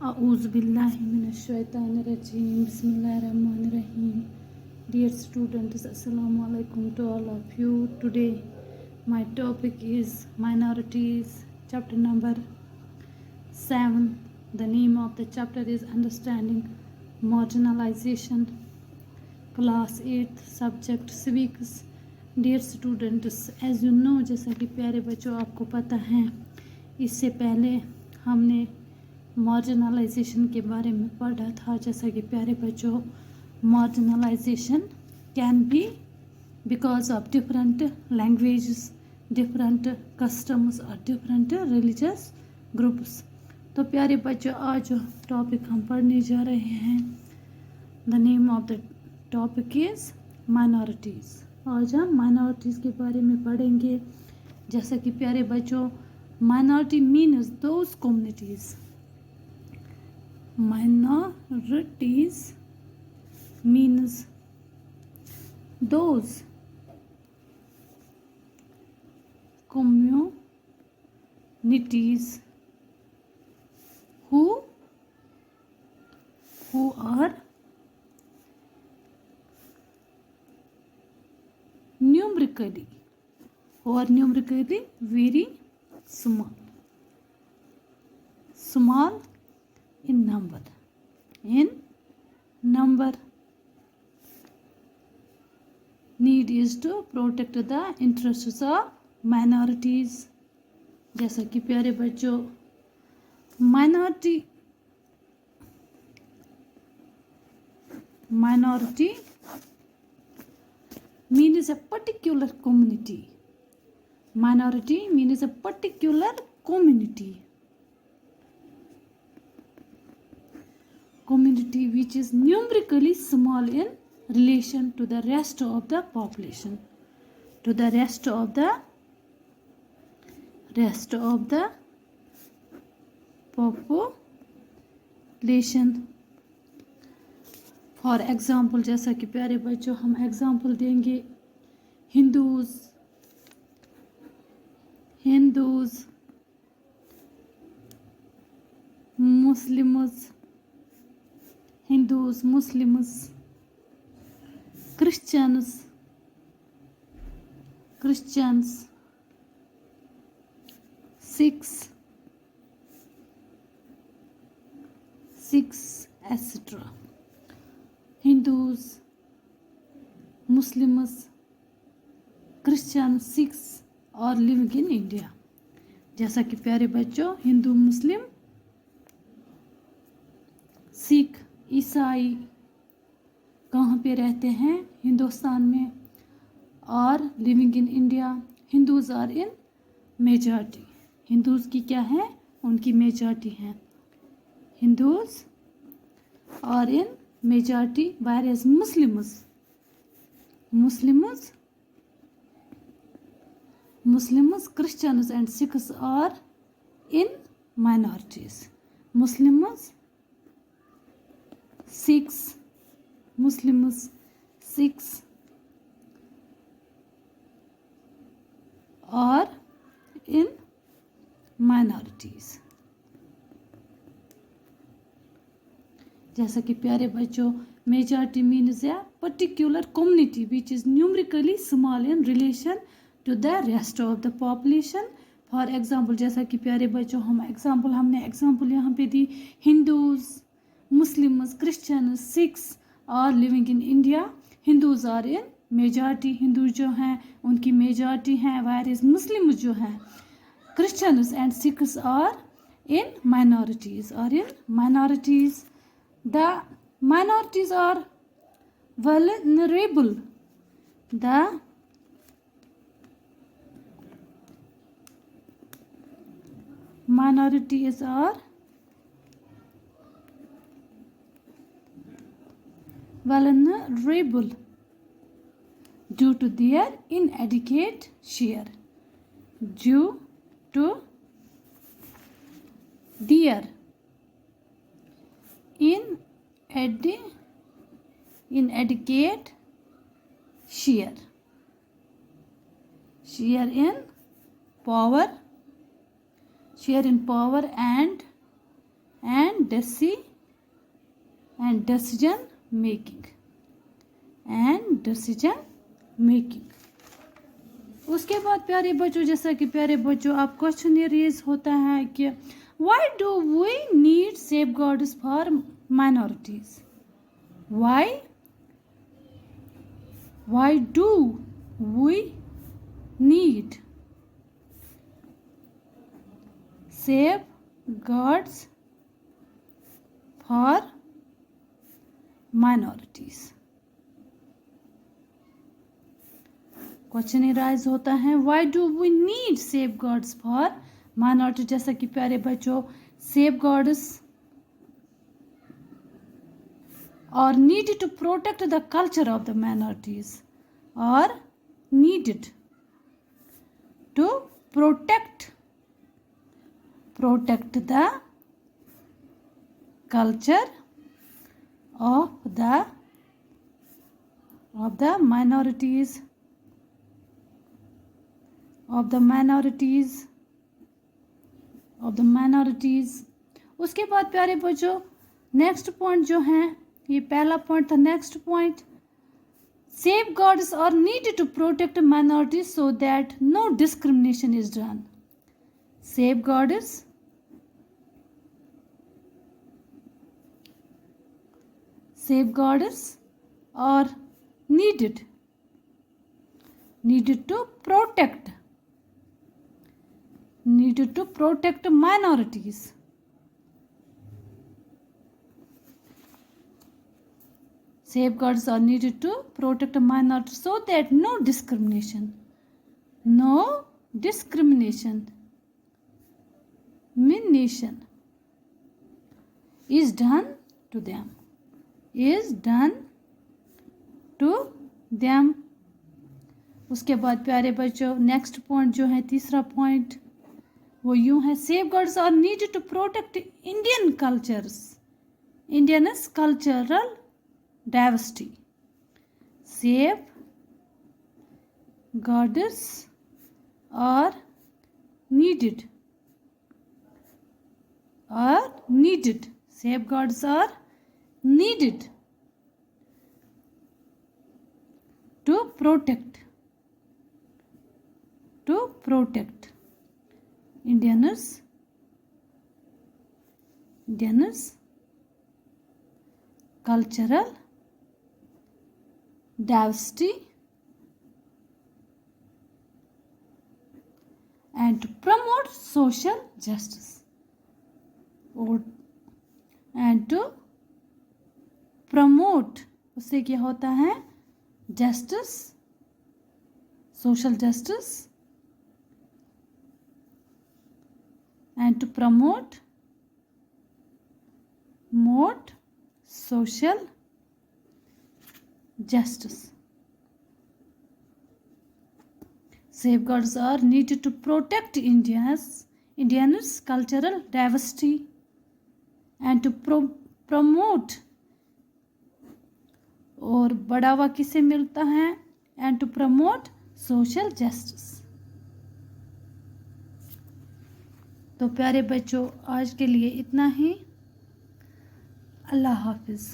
A'udzubillahiminash-shaytanir-rajim. Bismillahir-rahmanir-rahim. Dear students, Assalamu alaikum to all of you. Today, my topic is minorities, chapter number 7. The name of the chapter is Understanding Marginalization. Class 8, subject civics. Dear students, as you know, जैसा कि प्यारे बच्चों आपको पता है, इससे पहले हमने मार्जिनलाइजेशन के बारे में पढ़ा था। जैसा कि प्यारे बच्चों, marginalisation can be because of different languages, different customs और डिफरेंट रिलीजियस ग्रुप्स। तो प्यारे बच्चों, आज जो टॉपिक हम पढ़ने जा रहे हैं, the name of the topic is minorities. आज हम माइनॉरिटीज़ के बारे में पढ़ेंगे। जैसा कि प्यारे बच्चों, minority means those communities, minorities means those communities who are numerically very small in number. Need is to protect the interests of minorities. जैसा कि प्यारे बच्चों, minority means a particular community. Minority means a particular community which is numerically small in relation to the rest of the population, for example, जैसा कि प्यारे बच्चों हम example देंगे, Hindus, Muslims, Christians, Sikhs etcetera. Hindus, Muslims, Christian, Sikhs और living in India. जैसा कि प्यारे बच्चों, हिंदू, मुस्लिम, सिख, ईसाई कहाँ पे रहते हैं? हिंदुस्तान में। और living in India, Hindus are in majority. Hindus की क्या है? उनकी मेजॉरिटी है। Hindus are in majority, whereas Muslims, Christians and Sikhs are in minorities. Muslims, Sikhs are in minorities. जैसा कि प्यारे बच्चों, majority means a particular community which is numerically small in relation to the rest of the population. For example, जैसा कि प्यारे बच्चों हमने example यहाँ पे दी, हिंदूज, मुस्लिम्स, क्रिश्चियंस, सिख्स और living in India. Hindus are in majority, Hindu जो हैं उनकी मेजॉरिटी हैं, whereas मुस्लिम्स जो हैं, Christians and Sikhs are in minorities. The minorities are vulnerable. The minorities are vulnerable due to their inadequate share. Due to their inadequate share in power and and decision making and decision making। उसके बाद प्यारे बच्चों, जैसा कि प्यारे बच्चों आप question ये रेज होता है कि why do we need safeguards for minorities? Why do we need safeguards for minorities? Question rise होता है why do we need safeguards for minority. जैसा कि प्यारे बच्चों सेफ गार्ड्स और needed to protect the culture of the minorities और needed to protect the culture of the minorities of the minorities। उसके बाद प्यारे बच्चों नेक्स्ट पॉइंट जो है, ये पहला पॉइंट था। Next point safeguards are needed to protect minorities so that no discrimination is done. Safeguards are needed to protect minorities safeguards are needed to protect minorities so that no discrimination is done to them। उसके बाद प्यारे बच्चों next point जो है, तीसरा point वो यूं है safeguards are needed to protect Indian cultural diversity. Safeguards are needed to protect Indians cultural diversity and to promote social justice and to promote, उससे क्या होता है justice, social justice and to promote social justice। Safeguards are needed to protect Indians cultural diversity and to promote, और बढ़ावा किसे मिलता है, and to promote social justice। तो प्यारे बच्चों आज के लिए इतना ही। अल्लाह हाफिज़।